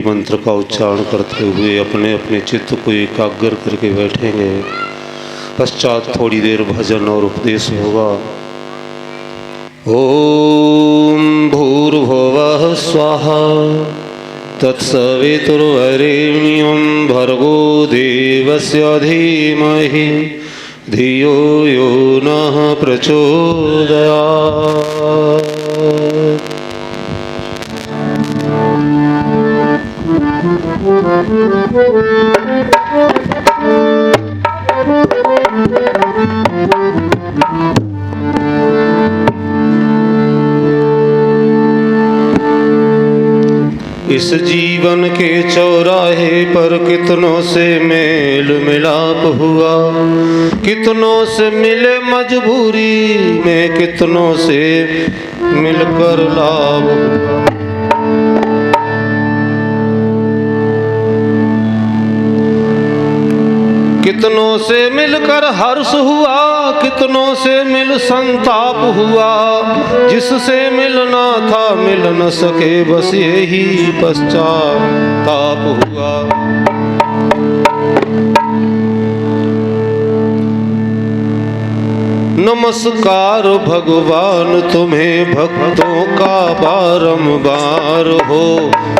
मंत्र का उच्चारण करते हुए अपने अपने चित्त को एकाग्र करके बैठेंगे। पश्चात थोड़ी देर भजन और उपदेश होगा। ओम भूर्भुवः स्वाहा तत्सवितुर्वरेण्यं भर्गो देवस्य धीमहि धियो यो नः प्रचोदयात्। इस जीवन के चौराहे पर कितनों से मेल मिलाप हुआ, कितनों से मिले मजबूरी में, कितनों से मिलकर लाभ हुआ। कितनों से मिलकर हर्ष हुआ, कितनों से मिल संताप हुआ। जिससे मिलना था मिल न सके, बस यही पश्चाताप हुआ। नमस्कार भगवान तुम्हें भक्तों का बारंबार हो,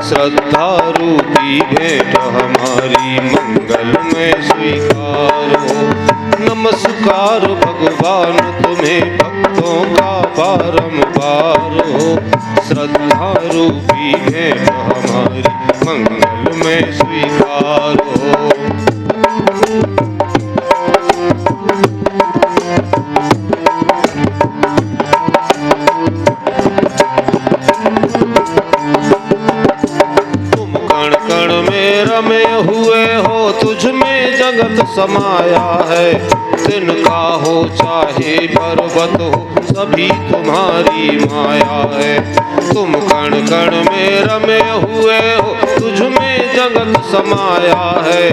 श्रद्धा रूपी भेंट हमारी मंगलमय स्वीकार हो। नमस्कार भगवान तुम्हें भक्तों का बारंबार हो, श्रद्धा रूपी भेंट हमारी मंगलमय स्वीकार हो। तुझ में जगत समाया है, तिनका हो चाहे पर्वत हो, सभी तुम्हारी माया है। तुम कण कण में रमे हुए हो, तुझ में जगत समाया है।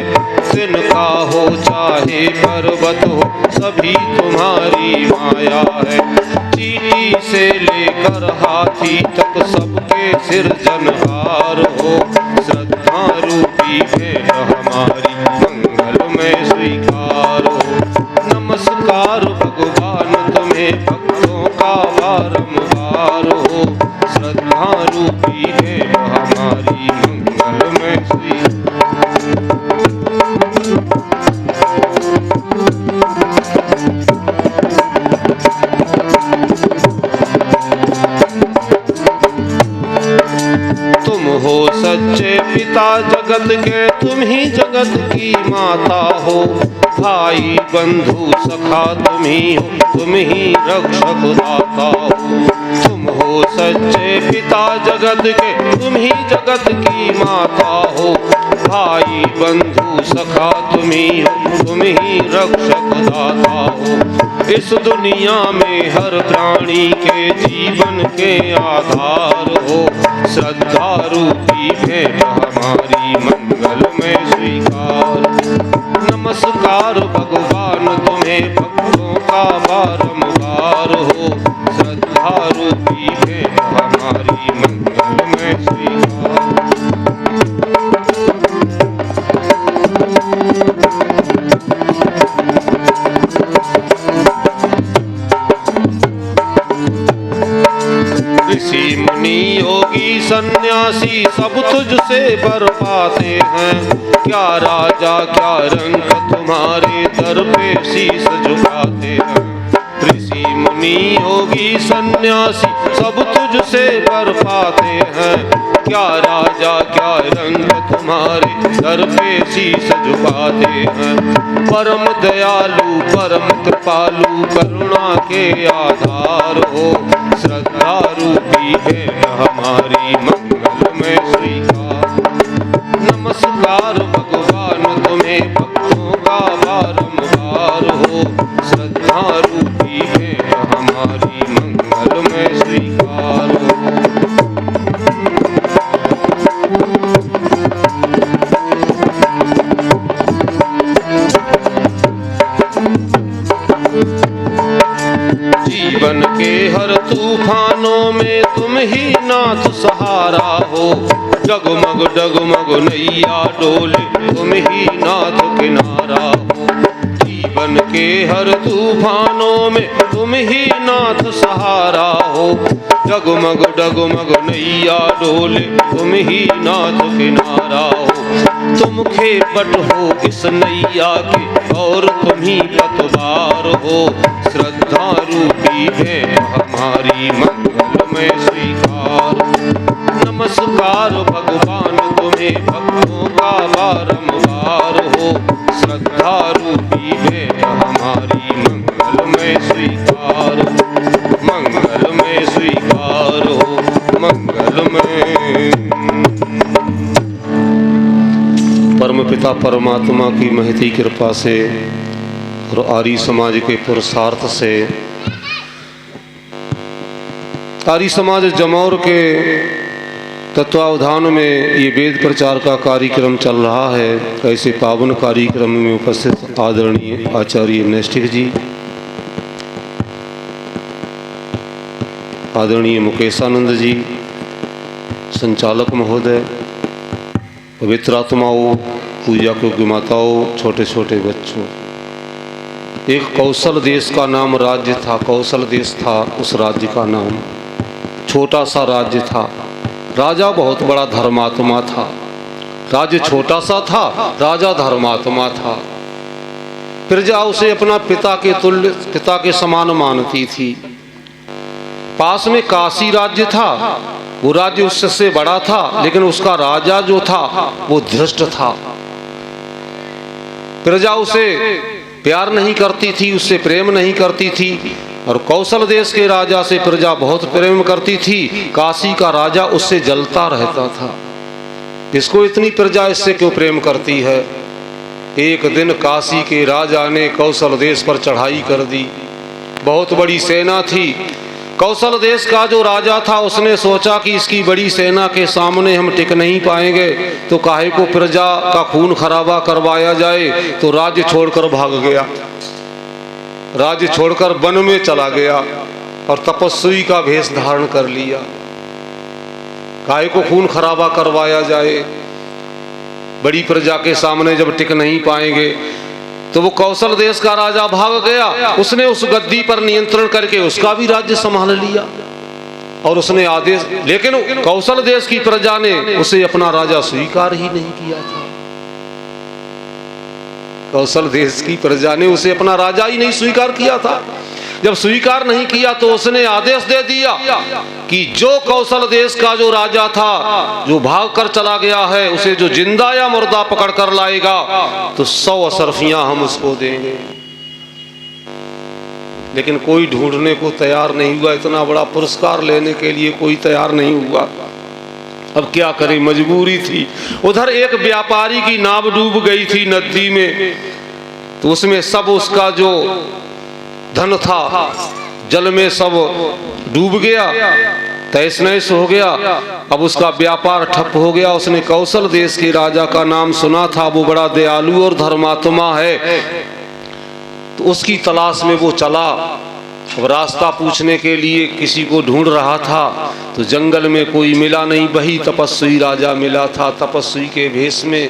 तिनका हो चाहे पर्वत हो, सभी तुम्हारी माया है। चींटी से लेकर हाथी तक सबके सिरजनहार हो, श्रद्धा रूपी भेंट हमारी मंगलमय स्वीकार हो। नमस्कार भगवान तुम्हें भक्तों का बारंबार हो, श्रद्धा रूपी भेंट हमारी मंगलमय स्वीकार। तुम हो सच्चे पिता जगत के, तुम ही जगत की माता हो। भाई बंधु सखा तुम ही हो, तुम ही रक्षक दाता हो। तुम हो सच्चे पिता जगत के, तुम ही जगत की माता हो। भाई बंधु सखा तुम ही हो, तुम ही रक्षक दाता हो। इस दुनिया में हर प्राणी के जीवन के आधार हो, श्रद्धा रूपी भेंट हमारी मंगलमय स्वीकार। नमस्कार भगवान तुम्हें भक्तों का बारंबार हो, श्रद्धा रूपी भेंट हमारी मंगलमय स्वीकार। ऋषि मुनि योगी सन्यासी सब तुझसे बर पाते हैं। क्या राजा क्या रंग तुम्हारे दर पे शीश झुकाते हैं। ऋषि मुनि योगी सन्यासी सब तुझसे बर पाते हैं। क्या राजा क्या रंग तुम्हारे दर पे शीश झुकाते हैं। परम दयालु परम कृपालु करुणा के आधार हो, श्रद्धा रूपी भेंट हमारी मंगलमय स्वीकार। नमस्कार भगवान तुम्हें भक्तों का बारंबार हो, श्रद्धा रूपी भेंट हमारी मंगलमय स्वीकार हो। जीवन के हर तूफानों में तुम ही नाथ सहारा हो। डगमग डगमग नैया डोले तुम ही नाथ किनारा हो। जीवन के हर तूफानों में तुम ही नाथ सहारा हो। डगमग डगमग नैया डोले तुम ही नाथ किनारा हो। तुम खेपट हो इस नैया के और तुम ही पतवार हो। श्रद्धा रूपी भेंट हमारी मंगलमय स्वीकार। नमस्कार भगवान तुम्हें भक्तों का बारंबार हो। श्रद्धा रूपी भेंट हमारी मंगलमय स्वीकार। मंगलमय स्वीकार हो, मंगलमय। परमपिता परमात्मा की महती कृपा से और आर्य समाज के पुरुषार्थ से आर्य समाज जमौर के तत्वावधान में ये वेद प्रचार का कार्यक्रम चल रहा है। ऐसे पावन कार्यक्रम में उपस्थित आदरणीय आचार्य नैष्ठिक जी, आदरणीय मुकेशानंद जी, संचालक महोदय, पवित्र आत्माओं, पूजा योग्य माताओं, छोटे छोटे बच्चों। एक कौशल देश का नाम राज्य था, कौशल देश था उस राज्य का नाम। छोटा सा राज्य था, राजा बहुत बड़ा धर्मात्मा था। राज्य छोटा सा था, राजा धर्मात्मा था। प्रजा उसे अपना पिता के तुल्य, पिता के समान मानती थी। पास में काशी राज्य था, वो राज्य उससे बड़ा था, लेकिन उसका राजा जो था वो धृष्ट था। प्रजा उसे प्यार नहीं करती थी, उससे प्रेम नहीं करती थी। और कौशल देश के राजा से प्रजा बहुत प्रेम करती थी। काशी का राजा उससे जलता रहता था। इसको इतनी प्रजा इससे क्यों प्रेम करती है? एक दिन काशी के राजा ने कौशल देश पर चढ़ाई कर दी। बहुत बड़ी सेना थी। कौशल देश का जो राजा था उसने सोचा कि इसकी बड़ी सेना के सामने हम टिक नहीं पाएंगे, तो काहे को प्रजा का खून खराबा करवाया जाए। तो राज्य छोड़कर भाग गया, राज्य छोड़कर वन में चला गया और तपस्वी का भेष धारण कर लिया। काहे को खून खराबा करवाया जाए, बड़ी प्रजा के सामने जब टिक नहीं पाएंगे। तो वो कौशल देश का राजा भाग गया। उसने उस गद्दी पर नियंत्रण करके उसका भी राज्य संभाल लिया और उसने आदेश, लेकिन कौशल देश की प्रजा ने उसे अपना राजा स्वीकार ही नहीं किया था। कौशल देश की प्रजा ने उसे अपना राजा ही नहीं स्वीकार किया था। जब स्वीकार नहीं किया तो उसने आदेश दे दिया कि जो कौशल देश का जो राजा था, जो भाग कर चला गया है, उसे जो जिंदा या मुर्दा पकड़ कर लाएगा तो 100 अशर्फियां हम उसको देंगे। लेकिन कोई ढूंढने को तैयार नहीं हुआ, इतना बड़ा पुरस्कार लेने के लिए कोई तैयार नहीं हुआ। अब क्या करें, मजबूरी थी। उधर एक व्यापारी की नाव डूब गई थी नदी में, तो उसमें सब उसका जो धन था जल में सब डूब गया, तहस नहस हो गया। अब उसका व्यापार ठप हो गया। उसने कौशल देश के राजा का नाम सुना था, वो बड़ा दयालु और धर्मात्मा है, तो उसकी तलाश में वो चला। अब रास्ता पूछने के लिए किसी को ढूंढ रहा था, तो जंगल में कोई मिला नहीं, वही तपस्वी राजा मिला था तपस्वी के भेष में।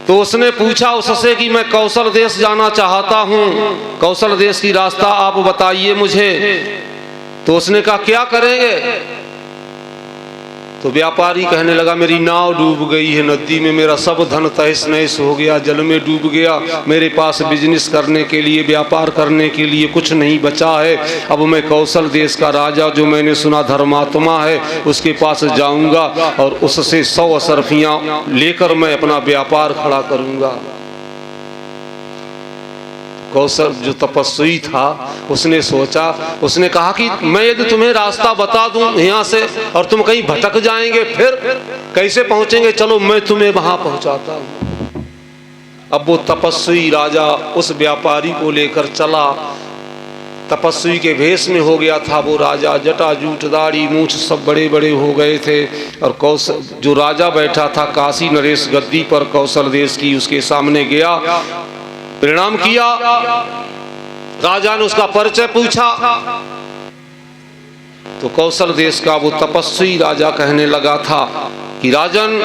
तो उसने पूछा उससे कि मैं कौशल देश जाना चाहता हूँ, कौशल देश की रास्ता आप बताइए मुझे। तो उसने कहा क्या करेंगे? तो व्यापारी कहने लगा मेरी नाव डूब गई है नदी में, मेरा सब धन तहस नहस हो गया, जल में डूब गया। मेरे पास बिजनेस करने के लिए, व्यापार करने के लिए कुछ नहीं बचा है। अब मैं कौशल देश का राजा जो मैंने सुना धर्मात्मा है, उसके पास जाऊंगा और उससे 100 अशर्फियां लेकर मैं अपना व्यापार खड़ा करूंगा। कौशल जो तपस्वी था उसने सोचा, उसने कहा कि मैं यदि तुम्हें रास्ता बता दूं यहाँ से और तुम कहीं भटक जाएंगे फिर कैसे पहुंचेंगे, चलो मैं तुम्हें वहां पहुंचाता हूं। अब वो तपस्वी राजा उस व्यापारी को लेकर चला। तपस्वी के भेष में हो गया था वो राजा, जटाजूट दाढ़ी मूछ सब बड़े बड़े हो गए थे। और कौशल जो राजा बैठा था काशी नरेश गद्दी पर कौशल देश की, उसके सामने गया, प्रणाम किया। राजा ने उसका परिचय पूछा। तो कौशल देश का वो तपस्वी राजा कहने लगा था कि राजन,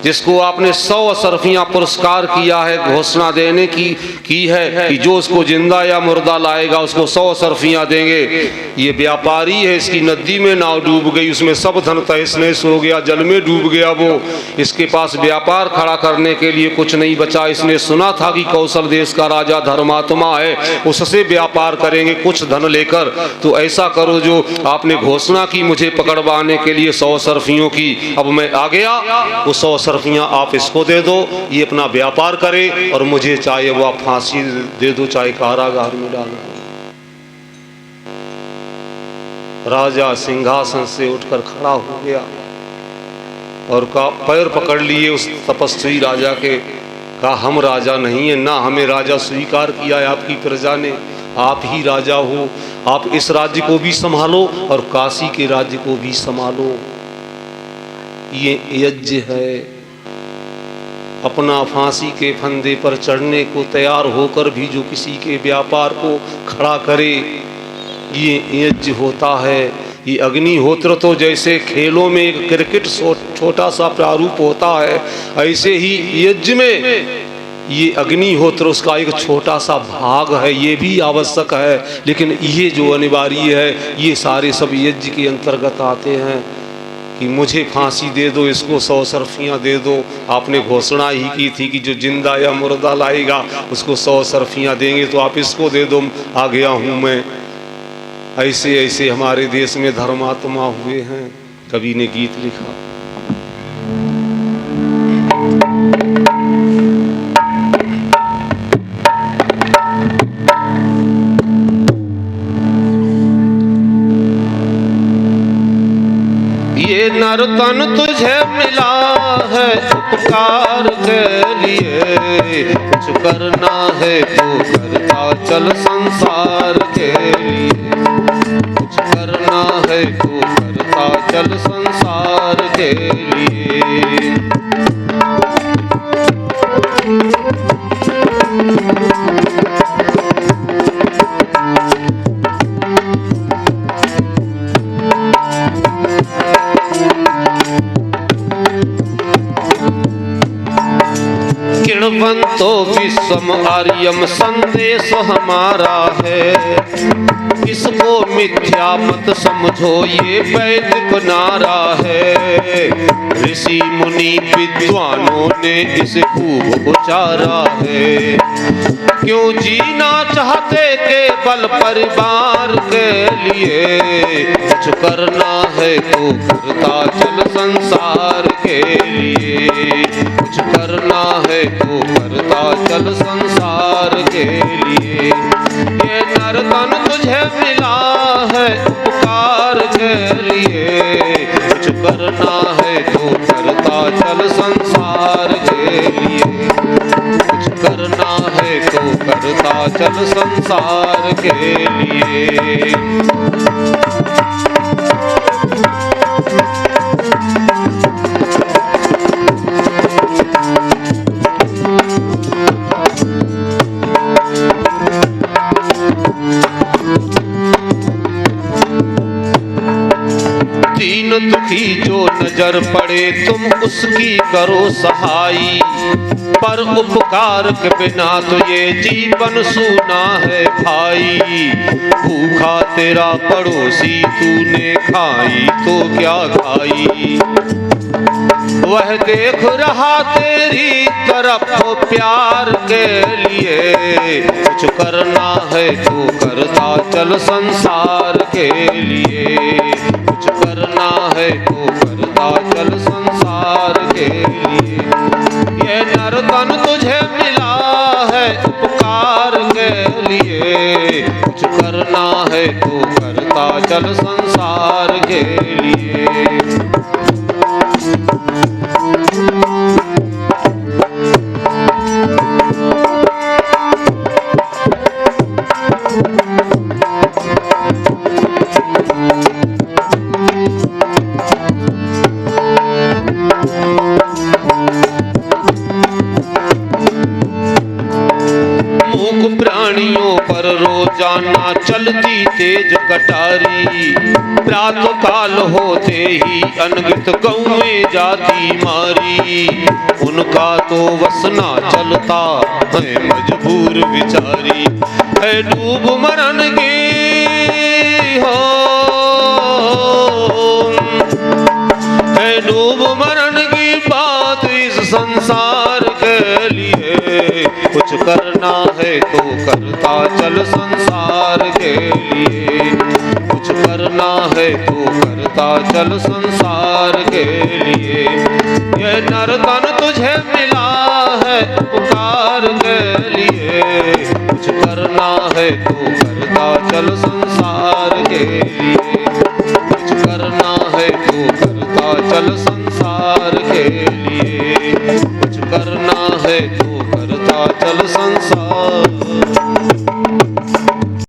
जिसको आपने 100 अशरफियां पुरस्कार किया है, घोषणा देने की है कि जो उसको जिंदा या मुर्दा लाएगा उसको 100 अशरफियां देंगे। ये व्यापारी है, इसकी नदी में नाव डूब गई, उसमें सब धन तहस नहस हो गया, जल में डूब गया वो। इसके पास व्यापार खड़ा करने के लिए कुछ नहीं बचा। इसने सुना था कि कौशल देश का राजा धर्मात्मा है, उससे व्यापार करेंगे कुछ धन लेकर। तो ऐसा करो, जो आपने घोषणा की मुझे पकड़वाने के लिए 100 अशरफियों की, अब मैं आ गया, वो 100 अशरफियां आप इसको दे दो, ये अपना व्यापार करे, और मुझे चाहे वो आप फांसी दे दो, चाहे कारागार में डालो। राजा सिंहासन से उठकर खड़ा हो गया और का पैर पकड़ लिए उस तपस्वी राजा के। कहा, हम राजा नहीं है, ना हमें राजा स्वीकार किया है आपकी प्रजा ने, आप ही राजा हो। आप इस राज्य को भी संभालो और काशी के राज्य को भी संभालो। ये यज्ञ है। अपना फांसी के फंदे पर चढ़ने को तैयार होकर भी जो किसी के व्यापार को खड़ा करे, ये यज्ञ होता है। ये अग्निहोत्र तो जैसे खेलों में एक क्रिकेट छोटा सा प्रारूप होता है, ऐसे ही यज्ञ में ये अग्निहोत्र उसका एक छोटा सा भाग है। ये भी आवश्यक है, लेकिन ये जो अनिवार्य है, ये सारे सब यज्ञ के अंतर्गत आते हैं। कि मुझे फांसी दे दो, इसको 100 अशरफियाँ दे दो। आपने घोषणा ही की थी कि जो जिंदा या मुर्दा लाएगा उसको 100 अशरफियाँ देंगे, तो आप इसको दे दो, आ गया हूँ मैं। ऐसे ऐसे हमारे देश में धर्मात्मा हुए हैं। कवि ने गीत लिखा, ये नर तन तुझे मिला है उपकार के लिए, कुछ करना है तो करता चल संसार के लिए, कुछ करना है तो करता चल संसार के लिए। किणवंतो विश्वम आर्यम संदेश हमारा है, इसको मिथ्या मत समझो ये वैदिक नारा है। ऋषि मुनि विद्वानों ने इसे खूब उचारा है। क्यों जीना चाहते केवल परिवार के लिए, कुछ करना है तो करता चल संसार के लिए, कुछ करना है तो करता चल संसार के लिए। ये नर तन तुझे मिला है उपकार के लिए, कुछ करना है तो करता चल संसार के लिए, कुछ करना है तो करता चल संसार के लिए। दीन दुखी जो नजर पड़े तुम उसकी करो सहाई, पर उपकार के बिना तो ये जीवन सूना है भाई। भूखा तेरा पड़ोसी तूने खाई तो क्या खाई, वह देख रहा तेरी तरफ प्यार के लिए। कुछ करना है तो करता चल संसार के लिए, कुछ करना है तो करता चल संसार के लिए। ये नर तन तुझे मिला है उपकार के लिए, कुछ करना है तो करता चल संसार के लिए। जाना चलती तेज कटारी, प्रातः काल होते ही अनगित कौएं जाती मारी, उनका तो वसना चलता है मजबूर बिचारी, है डूब मरन की हो, है डूब मरन की बात इस संसार के लिए, कुछ करना है तो करता चल संसार के लिए, कुछ करना है तो करता चल संसार के लिए, ये नर्तन तुझे मिला है उपकार के लिए, कुछ करना है तो करता चल संसार